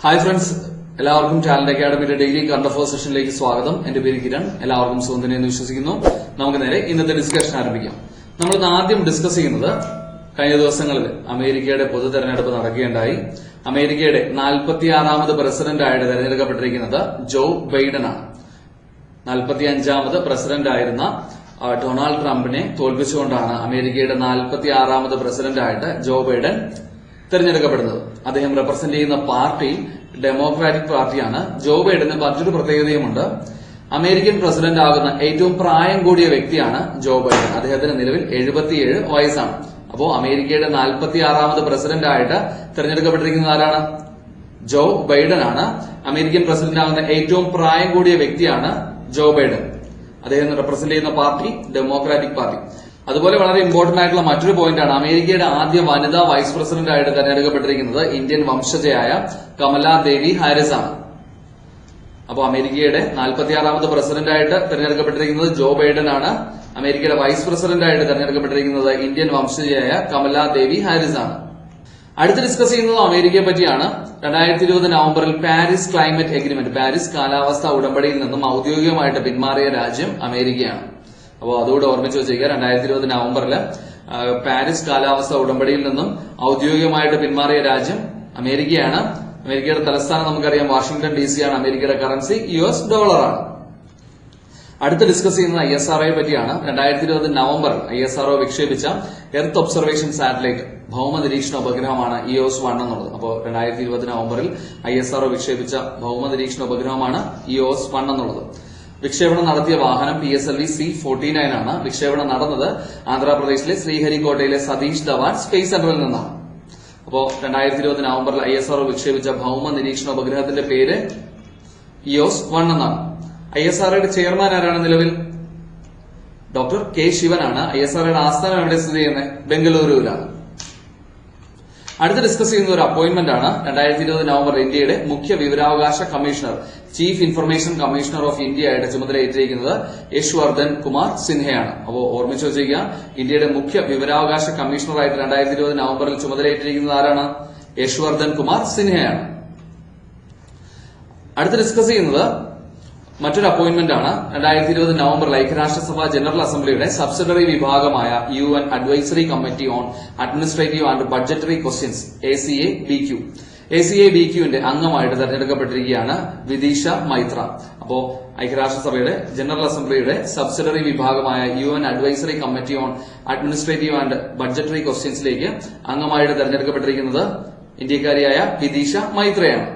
Hi friends, എല്ലാവർക്കും talent അക്കാഡമിയുടെ daily current affairs സെഷനിലേക്ക് സ്വാഗതം. എന്റെ പേര് കിരൺ. എല്ലാവർക്കും സുഖം തന്നെയെന്ന് വിശ്വസിക്കുന്നു. നമുക്ക് നേരെ ഇന്നത്തെ ഡിസ്കഷൻ ആരംഭിക്കാം. നമ്മൾ ഇന്ന് ആദ്യം ഡിസ്കസ് ചെയ്യുന്നത് കഴിഞ്ഞ ദിവസങ്ങളിൽ അമേരിക്കയുടെ പൊതു തെരഞ്ഞെടുപ്പ് നടക്കുകയുണ്ടായി. അമേരിക്കയുടെ 46ാമത് പ്രസിഡന്റായിട്ട് തെരഞ്ഞെടുക്കപ്പെട്ടിരിക്കുന്നത് ജോ ബൈഡൻ ആണ്. 45ാമത് പ്രസിഡന്റായിരുന്ന ഡൊണാൾഡ് ട്രംപിനെ തോൽപ്പിച്ചുകൊണ്ടാണ് അമേരിക്കയുടെ 46ാമത് പ്രസിഡന്റായിട്ട് ജോ ബൈഡൻ തെരഞ്ഞെടുക്കപ്പെടുന്നത്. അദ്ദേഹം റെപ്രസെന്റ് ചെയ്യുന്ന പാർട്ടി ഡെമോക്രാറ്റിക് പാർട്ടിയാണ്. ജോ ബൈഡന് മറ്റൊരു പ്രത്യേകതയുമുണ്ട്. അമേരിക്കൻ പ്രസിഡന്റ് ആകുന്ന ഏറ്റവും പ്രായം കൂടിയ വ്യക്തിയാണ് ജോ ബൈഡൻ. അദ്ദേഹത്തിന് നിലവിൽ 77 വയസ്സാണ്. അപ്പോ അമേരിക്കയുടെ 46ാമത് പ്രസിഡന്റ് ആയിട്ട് തെരഞ്ഞെടുക്കപ്പെട്ടിരിക്കുന്നത് ആരാണ്? ജോ ബൈഡൻ ആണ്. അമേരിക്കൻ പ്രസിഡന്റ് ആകുന്ന ഏറ്റവും പ്രായം കൂടിയ വ്യക്തിയാണ് ജോ ബൈഡൻ. അദ്ദേഹം റെപ്രസെന്റ് ചെയ്യുന്ന പാർട്ടി ഡെമോക്രാറ്റിക് പാർട്ടി. അതുപോലെ വളരെ ഇമ്പോർട്ടന്റ് ആയിട്ടുള്ള മറ്റൊരു പോയിന്റാണ്, അമേരിക്കയുടെ ആദ്യ വനിതാ വൈസ് പ്രസിഡന്റ് ആയിട്ട് തെരഞ്ഞെടുക്കപ്പെട്ടിരിക്കുന്നത് ഇന്ത്യൻ വംശജയായ കമലാ ദേവി ഹാരിസ് ആണ്. അപ്പോൾ അമേരിക്കയുടെ 46ാമത് പ്രസിഡന്റായിട്ട് തെരഞ്ഞെടുക്കപ്പെട്ടിരിക്കുന്നത് ജോ ബൈഡൻ ആണ്. അമേരിക്കയുടെ വൈസ് പ്രസിഡന്റായിട്ട് തെരഞ്ഞെടുക്കപ്പെട്ടിരിക്കുന്നത് ഇന്ത്യൻ വംശജയായ കമലാ ദേവി ഹാരിസ് ആണ്. അടുത്ത് ഡിസ്കസ് ചെയ്യുന്നത് അമേരിക്കയെ പറ്റിയാണ്. 2020 നവംബറിൽ പാരീസ് ക്ലൈമറ്റ് എഗ്രിമെന്റ്, പാരീസ് കാലാവസ്ഥാ ഉടമ്പടിയിൽ നിന്നും ഔദ്യോഗികമായിട്ട് പിന്മാറിയ രാജ്യം അമേരിക്കയാണ്. അപ്പോൾ അതുകൂടെ ഓർമ്മിച്ച് വെച്ചേക്കുക. 2020 നവംബറിൽ പാരീസ് കാലാവസ്ഥാ ഉടമ്പടിയിൽ നിന്നും ഔദ്യോഗികമായിട്ട് പിന്മാറിയ രാജ്യം അമേരിക്കയാണ്. അമേരിക്കയുടെ തലസ്ഥാനം നമുക്കറിയാം വാഷിംഗ്ടൺ DC ആണ്. അമേരിക്കയുടെ കറൻസി US ഡോളറാണ്. അടുത്ത് ഡിസ്കസ് ചെയ്യുന്നത് ISRO പറ്റിയാണ്. 2020 നവംബറിൽ ISRO വിക്ഷേപിച്ച എർത്ത് ഒബ്സർവേഷൻ സാറ്റലൈറ്റ് ഭൗമ നിരീക്ഷണ ഉപഗ്രഹമാണ് EOS-1 എന്നുള്ളത്. അപ്പോൾ 2020 നവംബറിൽ ISRO വിക്ഷേപിച്ച ഭൗമ നിരീക്ഷണ ഉപഗ്രഹമാണ് EOS-1 എന്നുള്ളത്. വിക്ഷേപണം നടത്തിയ വാഹനം PSLV C-49 ആണ്. വിക്ഷേപണം നടന്നത് ആന്ധ്രാപ്രദേശിലെ ശ്രീഹരിക്കോട്ടയിലെ സതീഷ് ധവാൻ സ്പേസ് സെന്ററിൽ നിന്നാണ്. അപ്പോൾ 2020 നവംബറിൽ ISRO വിക്ഷേപിച്ച ഭൗമ നിരീക്ഷണ ഉപഗ്രഹത്തിന്റെ പേര് EOS-1 എന്നാണ്. ISROയുടെ ചെയർമാൻ ആരാണ് നിലവിൽ? Doctor K ശിവനാണ്. ISROയുടെ ആസ്ഥാനം എവിടെ സ്ഥിതി ചെയ്യുന്നത്? ബംഗളൂരുവിലാണ്. അടുത്ത് ഡിസ്കസ് ചെയ്യുന്ന ഒരു അപ്പോയിന്റ്മെന്റ് ആണ്. 2020 നവംബറിൽ ഇന്ത്യയുടെ മുഖ്യ വിവരാവകാശ commissioner, chief information commissioner of India ആയിട്ട് ചുമതലയേറ്റിരിക്കുന്നത് യശ്വർദ്ധൻ കുമാർ സിൻഹയാണ്. അപ്പോൾ ഓർമ്മിച്ചു വെച്ചിരിക്കുക, ഇന്ത്യയുടെ മുഖ്യ വിവരാവകാശ കമ്മീഷണറായിട്ട് 2020 നവംബറിൽ ചുമതലയേറ്റിരിക്കുന്നത് ആരാണ്? യശ്വർദ്ധൻ കുമാർ സിൻഹയാണ്. അടുത്ത് ഡിസ്കസ് ചെയ്യുന്നത് മറ്റൊരു അപ്പോയിന്റ്മെന്റ് ആണ്. 2020 നവംബറിൽ ഐക്യരാഷ്ട്രസഭ ജനറൽ അസംബ്ലിയുടെ സബ്സിഡറി വിഭാഗമായ UN advisory committee on administrative and budgetary questions ACA-BQന്റെ അംഗമായിട്ട് തെരഞ്ഞെടുക്കപ്പെട്ടിരിക്കുകയാണ് വിദിഷ മൈത്ര. അപ്പോ ഐക്യരാഷ്ട്രസഭയുടെ ജനറൽ അസംബ്ലിയുടെ സബ്സിഡറി വിഭാഗമായ UN advisory committee on administrative and budgetary ക്വസ്റ്റ്യൻസിലേക്ക് അംഗമായിട്ട് തെരഞ്ഞെടുക്കപ്പെട്ടിരിക്കുന്നത് ഇന്ത്യക്കാരിയായ വിദിഷ മൈത്രയാണ്.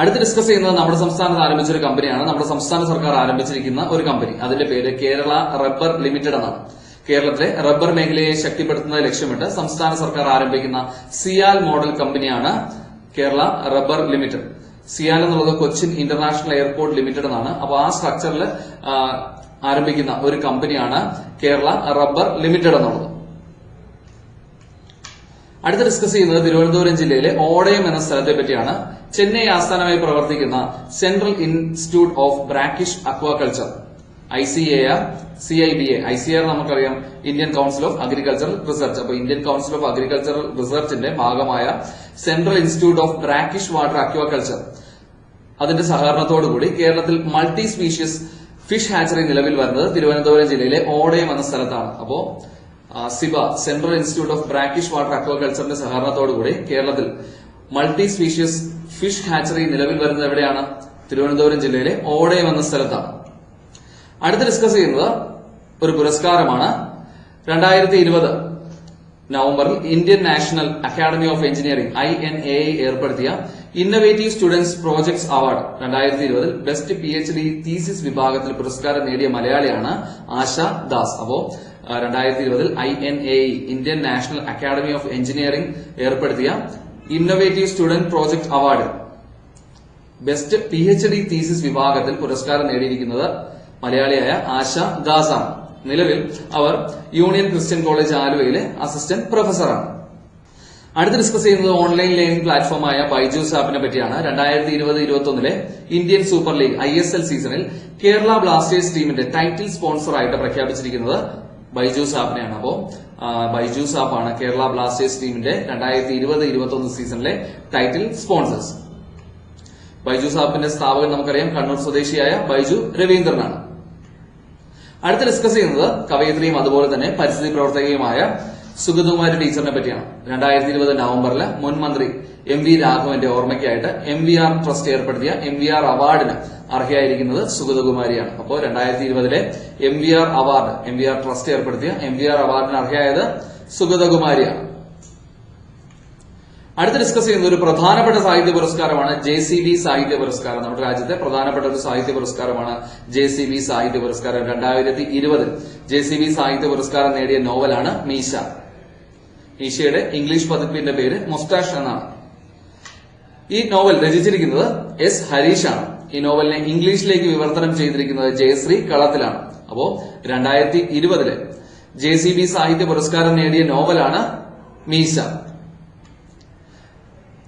അടുത്ത് ഡിസ്കസ് ചെയ്യുന്നത് നമ്മുടെ സംസ്ഥാനത്ത് ആരംഭിച്ചൊരു കമ്പനിയാണ്. നമ്മുടെ സംസ്ഥാന സർക്കാർ ആരംഭിച്ചിരിക്കുന്ന ഒരു കമ്പനി. അതിന്റെ പേര് കേരള റബ്ബർ ലിമിറ്റഡ് എന്നാണ്. കേരളത്തിലെ റബ്ബർ മേഖലയെ ശക്തിപ്പെടുത്തുന്നത് ലക്ഷ്യമിട്ട് സംസ്ഥാന സർക്കാർ ആരംഭിക്കുന്ന സിയാൽ മോഡൽ കമ്പനിയാണ് കേരള റബ്ബർ ലിമിറ്റഡ്. സിയാൽ എന്നുള്ളത് കൊച്ചിൻ ഇന്റർനാഷണൽ എയർപോർട്ട് ലിമിറ്റഡ് എന്നാണ്. അപ്പോൾ ആ സ്ട്രക്ചറിൽ ആരംഭിക്കുന്ന ഒരു കമ്പനിയാണ് കേരള റബ്ബർ ലിമിറ്റഡ് എന്നുള്ളത്. അടുത്ത് ഡിസ്കസ് ചെയ്യുന്നത് തിരുവനന്തപുരം ജില്ലയിലെ ഓടയം എന്ന സ്ഥലത്തെ പറ്റിയാണ്. ചെന്നൈ ആസ്ഥാനമായി പ്രവർത്തിക്കുന്ന central institute of brackish aquaculture ICAR CIBA. ICAR നമുക്കറിയാം Indian council of agricultural research. അപ്പോൾ ഇന്ത്യൻ കൌൺസിൽ ഓഫ് അഗ്രികൾച്ചറൽ റിസർച്ചിന്റെ ഭാഗമായ central institute of brackish water aquaculture അതിന്റെ സഹകരണത്തോടുകൂടി കേരളത്തിൽ മൾട്ടി സ്പീഷ്യസ് ഫിഷ് ഹാച്ചറി നിലവിൽ വരുന്നത് തിരുവനന്തപുരം ജില്ലയിലെ ഓടയം എന്ന സ്ഥലത്താണ്. അപ്പോ CIBA central institute of brackish water അക്വാകൾച്ചറിന്റെ സഹകരണത്തോടുകൂടി കേരളത്തിൽ മൾട്ടി സ്പീഷ്യസ് ഫിഷ് ഹാച്ചറി നിലവിൽ വരുന്നത് എവിടെയാണ്? തിരുവനന്തപുരം ജില്ലയിലെ ഓടയം എന്ന സ്ഥലത്താണ്. അടുത്ത് ഡിസ്കസ് ചെയ്യുന്നത് ഒരു പുരസ്കാരമാണ്. 2020 നവംബറിൽ Indian National Academy of Engineering INAI ഏർപ്പെടുത്തിയ innovative students projects award 2020 best PhD thesis വിഭാഗത്തിൽ പുരസ്കാരം നേടിയ മലയാളിയാണ് ആശ ദാസ്. അപ്പോ 2020 INAI Indian National Academy of Engineering ഏർപ്പെടുത്തിയ innovative student project award best PhD thesis വിഭാഗത്തിൽ പുരസ്കാരം നേടിയിരിക്കുന്നത് മലയാളിയായ ആശ ദാസ് ആണ്. നിലവിൽ അവർ യൂണിയൻ ക്രിസ്ത്യൻ കോളേജ് ആലുവയിലെ അസിസ്റ്റന്റ് പ്രൊഫസറാണ്. അടുത്ത് ഡിസ്കസ് ചെയ്യുന്നത് ഓൺലൈൻ ലേണിംഗ് പ്ലാറ്റ്ഫോമായ ബൈജൂസ് ആപ്പിനെ പറ്റിയാണ്. 2020-21 ഇന്ത്യൻ സൂപ്പർ ലീഗ് ISL സീസണിൽ കേരള ബ്ലാസ്റ്റേഴ്സ് ടീമിന്റെ ടൈറ്റിൽ സ്പോൺസർ ആയിട്ട് പ്രഖ്യാപിച്ചിരിക്കുന്നത് ബൈജൂസ് ആപ്പിനെയാണ്. അപ്പോൾ ബൈജൂസ് ആപ്പാണ് കേരള ബ്ലാസ്റ്റേഴ്സ് ടീമിന്റെ 2020-21 സീസണിലെ ടൈറ്റിൽ സ്പോൺസേഴ്സ്. ബൈജൂസ് ആപ്പിന്റെ സ്ഥാപകൻ നമുക്കറിയാം കണ്ണൂർ സ്വദേശിയായ ബൈജു രവീന്ദ്രനാണ്. അടുത്ത് ഡിസ്കസ് ചെയ്യുന്നത് കവയിത്രിയും അതുപോലെ തന്നെ പരിസ്ഥിതി പ്രവർത്തകയുമായ സുഗതകുമാരി ടീച്ചറിനെ പറ്റിയാണ്. 2020 നവംബറിൽ മുൻ മന്ത്രി MV രാഘവന്റെ ഓർമ്മയ്ക്കായിട്ട് MVR ട്രസ്റ്റ് ഏർപ്പെടുത്തിയ MVR അവാർഡിന് അർഹയായിരിക്കുന്നത് സുഗതകുമാരിയാണ്. അപ്പോൾ 2020 MVR അവാർഡ് MVR ട്രസ്റ്റ് ഏർപ്പെടുത്തിയ MVR അവാർഡിന് അർഹയായത് സുഗതകുമാരിയാണ്. അടുത്ത് ഡിസ്കസ് ചെയ്യുന്ന ഒരു പ്രധാനപ്പെട്ട സാഹിത്യ പുരസ്കാരമാണ് JCB സാഹിത്യ പുരസ്കാരം. നമ്മുടെ രാജ്യത്തെ പ്രധാനപ്പെട്ട ഒരു സാഹിത്യ പുരസ്കാരമാണ് JCB സാഹിത്യ പുരസ്കാരം. 2020 JCB സാഹിത്യ പുരസ്കാരം നേടിയ നോവലാണ് മീശ. മീശയുടെ ഇംഗ്ലീഷ് പതിപ്പിന്റെ പേര് മുസ്റ്റാഷ് എന്നാണ്. ഈ നോവൽ രചിച്ചിരിക്കുന്നത് S. ഹരീഷാണ്. ഈ നോവലിനെ ഇംഗ്ലീഷിലേക്ക് വിവർത്തനം ചെയ്തിരിക്കുന്നത് ജയശ്രീ കളത്തിലാണ്. അപ്പോ 2020 JCB സാഹിത്യ പുരസ്കാരം നേടിയ നോവലാണ് മീശ.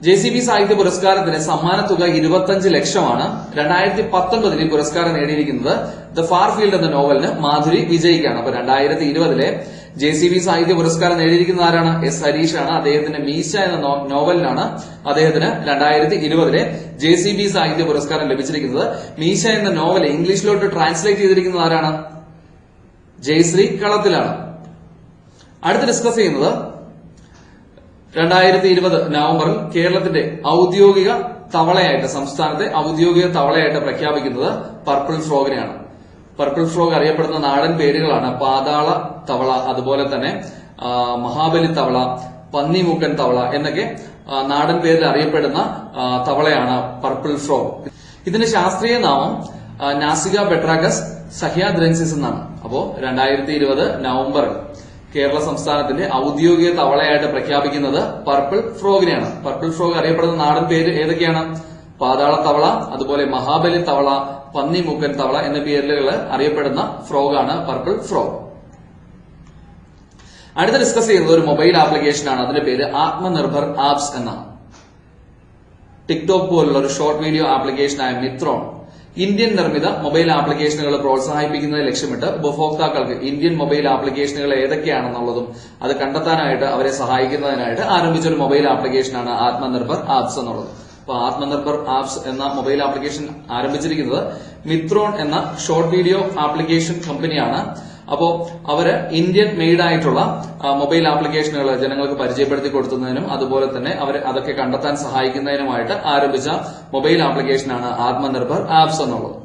JCB സാഹിത്യ പുരസ്കാരത്തിന് സമ്മാനത്തുക 25 ലക്ഷമാണ്. 2019 ഈ പുരസ്കാരം നേടിയിരിക്കുന്നത് ദ ഫാർ ഫീൽഡ് എന്ന നോവലിന് മാധുരി വിജയിക്കാണ്. അപ്പൊ 2020 JCB സാഹിത്യ പുരസ്കാരം നേടിയിരിക്കുന്ന ആരാണ്? S. ഹരീഷാണ്. അദ്ദേഹത്തിന്റെ മീശ എന്ന നോവലിനാണ് അദ്ദേഹത്തിന് 2020 JCB സാഹിത്യ പുരസ്കാരം ലഭിച്ചിരിക്കുന്നത്. മീശ എന്ന നോവൽ ഇംഗ്ലീഷിലോട്ട് ട്രാൻസ്ലേറ്റ് ചെയ്തിരിക്കുന്നത് ആരാണ്? ജയശ്രീ കളത്തിലാണ്. അടുത്ത് ഡിസ്കസ് ചെയ്യുന്നത് 2020 നവംബറിൽ കേരളത്തിന്റെ ഔദ്യോഗിക തവളയായിട്ട് സംസ്ഥാനത്തെ ഔദ്യോഗിക തവളയായിട്ട് പ്രഖ്യാപിക്കുന്നത് പർപ്പിൾ ഫ്രോഗിനെയാണ്. പർപ്പിൾ ഫ്രോഗ് അറിയപ്പെടുന്ന നാടൻ പേരുകളാണ് പാതാള തവള, അതുപോലെ തന്നെ മഹാബലി തവള, പന്നിമൂക്കൻ തവള എന്നൊക്കെ നാടൻ പേരിൽ അറിയപ്പെടുന്ന തവളയാണ് പർപ്പിൾ ഫ്രോഗ്. ഇതിന്റെ ശാസ്ത്രീയ നാമം നാസിക ബെട്രാഗസ് സഹ്യാദ്രൻസിസ് എന്നാണ്. അപ്പോ 2020 നവംബറിൽ കേരള സംസ്ഥാനത്തിന്റെ ഔദ്യോഗിക തവളയായിട്ട് പ്രഖ്യാപിക്കുന്നത് പർപ്പിൾ ഫ്രോഗിനെയാണ്. പർപ്പിൾ ഫ്രോഗ് അറിയപ്പെടുന്ന നാടൻ പേര് ഏതൊക്കെയാണ്? പാതാള തവള, അതുപോലെ മഹാബലി തവള, പന്നിമൂക്കൻ തവള എന്ന പേരുകൾ അറിയപ്പെടുന്ന ഫ്രോഗാണ് പർപ്പിൾ ഫ്രോഗ്. അടുത്ത ഡിസ്കസ് ചെയ്യുന്നത് ഒരു മൊബൈൽ ആപ്ലിക്കേഷനാണ്. അതിന്റെ പേര് ആത്മനിർഭർ ആപ്സ് എന്നാണ്. ടിക്ടോക്ക് പോലുള്ള ഒരു ഷോർട്ട് വീഡിയോ ആപ്ലിക്കേഷനായ മിത്രോൺ ഇന്ത്യൻ നിർമ്മിത മൊബൈൽ ആപ്ലിക്കേഷനുകൾ പ്രോത്സാഹിപ്പിക്കുന്നത് ലക്ഷ്യമിട്ട് ഉപഭോക്താക്കൾക്ക് ഇന്ത്യൻ മൊബൈൽ ആപ്ലിക്കേഷനുകൾ ഏതൊക്കെയാണെന്നുള്ളതും അത് കണ്ടെത്താനായിട്ട് അവരെ സഹായിക്കുന്നതിനായിട്ട് ആരംഭിച്ച ഒരു മൊബൈൽ ആപ്ലിക്കേഷനാണ് ആത്മനിർഭർ ആപ്സ് എന്നുള്ളത്. അപ്പൊ ആത്മനിർഭർ ആപ്സ് എന്ന മൊബൈൽ ആപ്ലിക്കേഷൻ ആരംഭിച്ചിരിക്കുന്നത് മിത്രോൺ എന്ന ഷോർട്ട് വീഡിയോ ആപ്ലിക്കേഷൻ കമ്പനിയാണ്. അപ്പോ അവര് ഇന്ത്യൻ മെയ്ഡ് ആയിട്ടുള്ള മൊബൈൽ ആപ്ലിക്കേഷനുകൾ ജനങ്ങൾക്ക് പരിചയപ്പെടുത്തി കൊടുക്കുന്നതിനും അതുപോലെ തന്നെ അവർ അതൊക്കെ കണ്ടെത്താൻ സഹായിക്കുന്നതിനുമായിട്ട് ആരംഭിച്ച മൊബൈൽ ആപ്ലിക്കേഷനാണ് ആത്മനിർഭർ ആപ്സ് എന്നുള്ളത്.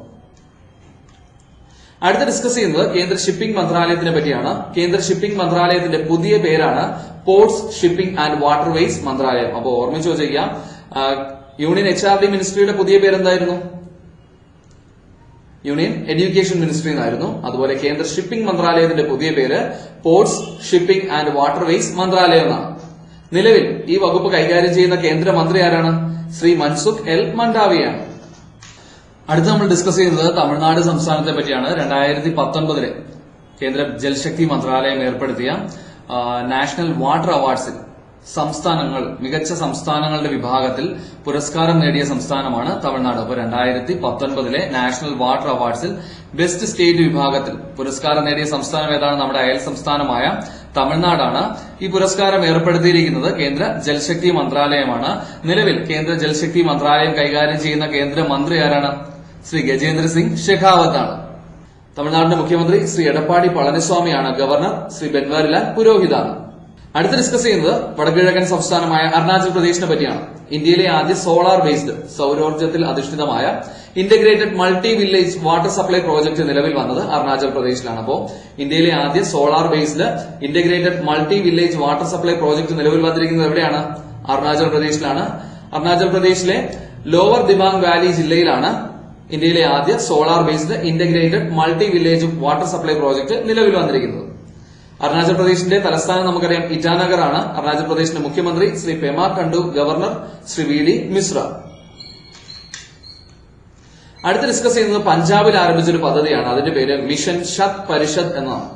അടുത്ത ഡിസ്കസ് ചെയ്യുന്നത് കേന്ദ്ര ഷിപ്പിംഗ് മന്ത്രാലയത്തിനെ പറ്റിയാണ്. കേന്ദ്ര ഷിപ്പിംഗ് മന്ത്രാലയത്തിന്റെ പുതിയ പേരാണ് പോർട്സ് ഷിപ്പിംഗ് ആൻഡ് വാട്ടർവേസ് മന്ത്രാലയം. അപ്പോൾ ഓർമ്മിച്ച് വെച്ചേക്കാം, യൂണിയൻ HRD മിനിസ്ട്രിയുടെ പുതിയ പേരെന്തായിരുന്നു? യൂണിയൻ എഡ്യൂക്കേഷൻ മിനിസ്ട്രി എന്നായിരുന്നു. അതുപോലെ കേന്ദ്ര ഷിപ്പിംഗ് മന്ത്രാലയത്തിന്റെ പുതിയ പേര് പോർട്സ് ഷിപ്പിംഗ് ആൻഡ് വാട്ടർവേസ് മന്ത്രാലയം എന്നാണ്. നിലവിൽ ഈ വകുപ്പ് കൈകാര്യം ചെയ്യുന്ന കേന്ദ്രമന്ത്രി ആരാണ്? ശ്രീ മൻസുഖ് എൽ മണ്ഡാവിയാണ്. അടുത്ത് നമ്മൾ ഡിസ്കസ് ചെയ്യുന്നത് തമിഴ്നാട് സംസ്ഥാനത്തെ പറ്റിയാണ്. 2019 കേന്ദ്ര ജൽശക്തി മന്ത്രാലയം ഏർപ്പെടുത്തിയ നാഷണൽ വാട്ടർ അവാർഡ്സിൽ സംസ്ഥാനങ്ങൾ മികച്ച സംസ്ഥാനങ്ങളുടെ വിഭാഗത്തിൽ പുരസ്കാരം നേടിയ സംസ്ഥാനമാണ് തമിഴ്നാട്. അപ്പോൾ 2019 നാഷണൽ വാട്ടർ അവാർഡ്സിൽ ബെസ്റ്റ് സ്റ്റേറ്റ് വിഭാഗത്തിൽ പുരസ്കാരം നേടിയ സംസ്ഥാനം ഏതാണ്? നമ്മുടെ അയൽ സംസ്ഥാനമായ തമിഴ്നാടാണ്. ഈ പുരസ്കാരം ഏർപ്പെടുത്തിയിരിക്കുന്നത് കേന്ദ്ര ജൽശക്തി മന്ത്രാലയമാണ്. നിലവിൽ കേന്ദ്ര ജൽശക്തി മന്ത്രാലയം കൈകാര്യം ചെയ്യുന്ന കേന്ദ്രമന്ത്രി ആരാണ്? ശ്രീ ഗജേന്ദ്ര സിംഗ് ഷെഖാവത്താണ്. തമിഴ്നാടിന്റെ മുഖ്യമന്ത്രി ശ്രീ എടപ്പാടി പളനിസ്വാമിയാണ്. ഗവർണർ ശ്രീ ബൻവാരിലാൽ പുരോഹിതാണ്. അടുത്ത് ഡിസ്കസ് ചെയ്യുന്നത് വടക്കുകിഴക്കൻ സംസ്ഥാനമായ അരുണാചൽ പ്രദേശിനെ പറ്റിയാണ്. ഇന്ത്യയിലെ ആദ്യ സോളാർ ബേസ്ഡ് സൌരോർജ്ജത്തിൽ അധിഷ്ഠിതമായ integrated multi village water supply project നിലവിൽ വന്നത് അരുണാചൽ പ്രദേശിലാണ്. അപ്പോൾ ഇന്ത്യയിലെ ആദ്യ solar based integrated multi village water supply project നിലവിൽ വന്നിരിക്കുന്നത് എവിടെയാണ്? അരുണാചൽ പ്രദേശിലാണ്. അരുണാചൽ പ്രദേശിലെ ലോവർ ദിബാങ് വാലി ജില്ലയിലാണ് ഇന്ത്യയിലെ ആദ്യ solar based integrated multi village water supply project നിലവിൽ വന്നിരിക്കുന്നത്. അരുണാചൽ പ്രദേശിന്റെ തലസ്ഥാനം നമുക്കറിയാം ഇറ്റാനഗർ ആണ്. അരുണാചൽ പ്രദേശിന്റെ മുഖ്യമന്ത്രി ശ്രീ പെമ ഖണ്ഡു, ഗവർണർ ശ്രീ VD മിശ്ര. അടുത്ത് ഡിസ്കസ് ചെയ്യുന്നത് പഞ്ചാബിൽ ആരംഭിച്ചൊരു പദ്ധതിയാണ്. അതിന്റെ പേര് മിഷൻ ശത് പരിഷത് എന്നാണ്.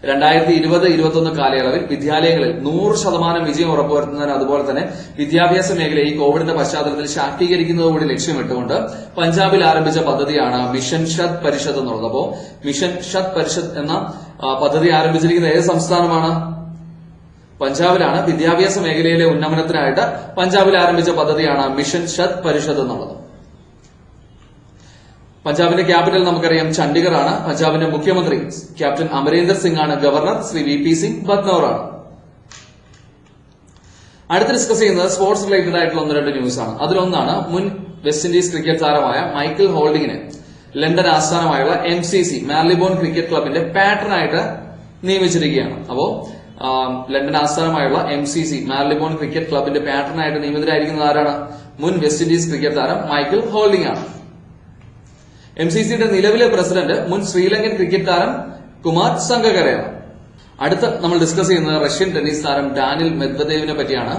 2020-21 കാലയളവിൽ വിദ്യാലയങ്ങളിൽ 100% വിജയം ഉറപ്പുവരുത്തുന്നതിന് അതുപോലെ തന്നെ വിദ്യാഭ്യാസ മേഖലയെ ഈ കോവിഡിന്റെ പശ്ചാത്തലത്തിൽ ശാക്തീകരിക്കുന്നതുകൂടി ലക്ഷ്യമിട്ടുകൊണ്ട് പഞ്ചാബിൽ ആരംഭിച്ച പദ്ധതിയാണ് മിഷൻ ശത് പരിഷത് എന്നുള്ളത്. അപ്പോ മിഷൻ ശത് പരിഷത് എന്ന പദ്ധതി ആരംഭിച്ചിരിക്കുന്ന ഏത് സംസ്ഥാനമാണ്? പഞ്ചാബിലാണ് വിദ്യാഭ്യാസ മേഖലയിലെ ഉന്നമനത്തിനായിട്ട് പഞ്ചാബിൽ ആരംഭിച്ച പദ്ധതിയാണ് മിഷൻ ശത് പരിഷത്ത് എന്നുള്ളത്. പഞ്ചാബിന്റെ ക്യാപിറ്റൽ നമുക്കറിയാം ചണ്ഡീഗഡ് ആണ്. പഞ്ചാബിന്റെ മുഖ്യമന്ത്രി ക്യാപ്റ്റൻ അമരീന്ദർ സിംഗ് ആണ്. ഗവർണർ ശ്രീ VP സിംഗ് ബദ്നോർ ആണ്. അടുത്ത് ഡിസ്കസ് ചെയ്യുന്നത് സ്പോർട്സ് റിലേറ്റഡ് ആയിട്ടുള്ള 1-2 ന്യൂസ് ആണ്. അതിലൊന്നാണ് മുൻ വെസ്റ്റ് ഇൻഡീസ് ക്രിക്കറ്റ് താരമായ മൈക്കിൾ ഹോൾഡിങ്ങിനെ ലണ്ടൻ ആസ്ഥാനമായുള്ള MCC മാർലിബോൺ ക്രിക്കറ്റ് ക്ലബിന്റെ പാറ്റേണായിട്ട് നിയമിച്ചിരിക്കുകയാണ്. അപ്പോ ലണ്ടൻ ആസ്ഥാനമായുള്ള MCC മാർലിബോൺ ക്രിക്കറ്റ് ക്ലബിന്റെ പാറ്റേണായിട്ട് നിയമിതരായിരിക്കുന്നത് ആരാണ്? മുൻ വെസ്റ്റ് ഇൻഡീസ് ക്രിക്കറ്റ് താരം മൈക്കിൾ ഹോൾഡിംഗ് ആണ്. MCCയുടെ നിലവിലെ പ്രസിഡന്റ് മുൻ ശ്രീലങ്കൻ ക്രിക്കറ്റ് താരം കുമാർ സംഗകരയാണ്. അടുത്ത് നമ്മൾ ഡിസ്കസ് ചെയ്യുന്നത് റഷ്യൻ ടെന്നീസ് താരം ഡാനിൽ മെദ്വദേവിനെ പറ്റിയാണ്.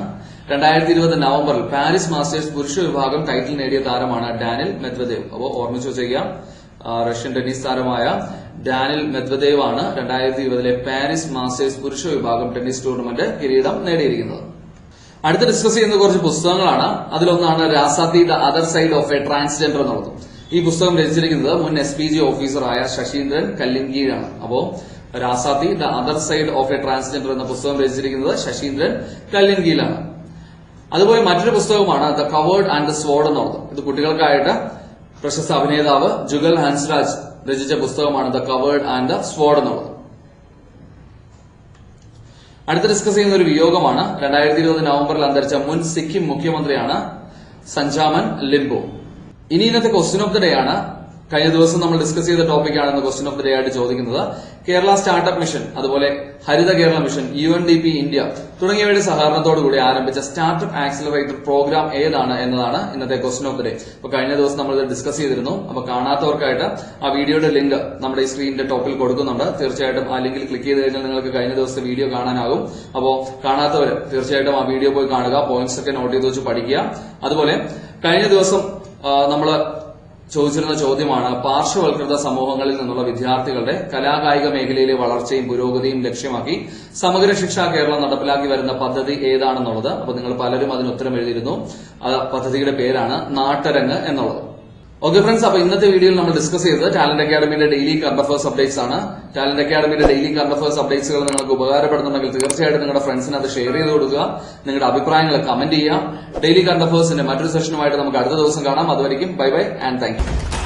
2020 നവംബറിൽ പാരീസ് മാസ്റ്റേഴ്സ് പുരുഷ വിഭാഗം ടൈറ്റിൽ നേടിയ താരമാണ് ഡാനിൽ മെദ്വദേവ്. അപ്പോൾ ഓർമ്മിച്ചു വെച്ചേക്കാം, റഷ്യൻ ടെന്നീസ് താരമായ ഡാനിൽ മെദ്വദേവ് ആണ് 2020 പാരീസ് മാസ്റ്റേഴ്സ് പുരുഷ വിഭാഗം ടെന്നീസ് ടൂർണമെന്റ് കിരീടം നേടിയിരിക്കുന്നത്. അടുത്ത് ഡിസ്കസ് ചെയ്യുന്ന കുറച്ച് പുസ്തകങ്ങളാണ്. അതിലൊന്നാണ് Rasathi the other side of a transgender എന്നുള്ളത്. ഈ പുസ്തകം രചിച്ചിരിക്കുന്നത് മുൻ SPG ഓഫീസറായ ശശീന്ദ്രൻ കല്ലിൻകീഴാണ്. അപ്പോ Rasathi the other side of a transgender എന്ന പുസ്തകം രചിച്ചിരിക്കുന്നത് ശശീന്ദ്രൻ കല്ലിൻകീഴാണ്. അതുപോലെ മറ്റൊരു പുസ്തകമാണ് the coward and the sword എന്നുള്ളത്. ഇത് കുട്ടികൾക്കായിട്ട് പ്രശസ്ത അഭിനേതാവ് ജുഗൽ ഹൻസ്രാജ് രചിച്ച പുസ്തകമാണ് the coward and the sword എന്നുള്ളത്. അടുത്ത് ഡിസ്കസ് ചെയ്യുന്ന ഒരു വിയോഗമാണ്. 2020 നവംബറിൽ അന്തരിച്ച മുൻ സിക്കിം മുഖ്യമന്ത്രിയാണ് സഞ്ജാമൻ ലിംബോ. ഇനി ഇന്നത്തെ ക്വസ്റ്റ്യൻ ഓഫ് ദി ഡേ ആണ്. കഴിഞ്ഞ ദിവസം നമ്മൾ ഡിസ്കസ് ചെയ്ത ടോപ്പിക്കാണ് ഇന്ന് ക്വസ്റ്റ്യൻ ഓഫ് ദി ഡേ ആയിട്ട് ചോദിക്കുന്നത്. കേരള സ്റ്റാർട്ടപ്പ് മിഷൻ, അതുപോലെ ഹരിത കേരള മിഷൻ, UNDP ഇന്ത്യ തുടങ്ങിയവയുടെ സഹകരണത്തോടുകൂടി ആരംഭിച്ച സ്റ്റാർട്ടപ്പ് ആക്സിലറേറ്റർ പ്രോഗ്രാം ഏതാണ് എന്നതാണ് ഇന്നത്തെ ക്വസ്റ്റ്യൻ ഓഫ് ദി ഡേ. അപ്പൊ കഴിഞ്ഞ ദിവസം നമ്മൾ ഇത് ഡിസ്കസ് ചെയ്തിരുന്നു. അപ്പൊ കാണാത്തവർക്കായിട്ട് ആ വീഡിയോയുടെ ലിങ്ക് നമ്മുടെ ഈ സ്ക്രീനിന്റെ ടോപ്പിൽ കൊടുക്കുന്നുണ്ട്. തീർച്ചയായിട്ടും ആ ലിങ്കിൽ ക്ലിക്ക് ചെയ്ത് കഴിഞ്ഞാൽ നിങ്ങൾക്ക് കഴിഞ്ഞ ദിവസത്തെ വീഡിയോ കാണാനാകും. അപ്പോൾ കാണാത്തവർ തീർച്ചയായിട്ടും ആ വീഡിയോ പോയി കാണുക, പോയിന്റ്സ് ഒക്കെ നോട്ട് ചെയ്ത് വെച്ച് പഠിക്കുക. അതുപോലെ കഴിഞ്ഞ ദിവസം നമ്മള് ചോദിച്ചിരുന്ന ചോദ്യമാണ് പാർശ്വവൽകൃത സമൂഹങ്ങളിൽ നിന്നുള്ള വിദ്യാർത്ഥികളുടെ കലാകായിക മേഖലയിലെ വളർച്ചയും പുരോഗതിയും ലക്ഷ്യമാക്കി സമഗ്ര ശിക്ഷാ കേരളം നടപ്പിലാക്കി വരുന്ന പദ്ധതി ഏതാണെന്നുള്ളത്. അപ്പൊ നിങ്ങൾ പലരും അതിന് ഉത്തരം എഴുതിയിരുന്നു. ആ പദ്ധതിയുടെ പേരാണ് നാട്ടരങ്ങ് എന്നുള്ളത്. ഓക്കെ ഫ്രണ്ട്സ്, അപ്പൊ ഇന്നത്തെ വീഡിയോയിൽ നമ്മൾ ഡിസ്കസ് ചെയ്തത് ടാലന്റ് അക്കാഡമിയുടെ ഡെയിലി കറണ്ട് അഫയേഴ്സ് അപ്ഡേറ്റ്സ് ആണ്. ടാലന്റ് അക്കാഡമിയുടെ ഡെയിലി കറണ്ട് അഫയേഴ്സ് അപ്ഡേറ്റ്സുകൾ നിങ്ങൾക്ക് ഉപകാരപ്പെടുന്നുണ്ടെങ്കിൽ തീർച്ചയായിട്ടും നിങ്ങളുടെ ഫ്രണ്ട്സിന് അത് ഷെയർ ചെയ്ത് കൊടുക്കുക. നിങ്ങളുടെ അഭിപ്രായങ്ങൾ കമന്റ് ചെയ്യാം. ഡെയിലി കറണ്ട് അഫയേഴ്സിന്റെ മറ്റൊരു സെഷനുമായിട്ട് നമുക്ക് അടുത്ത ദിവസം കാണാം. അതുവരെയും bye bye and thank you.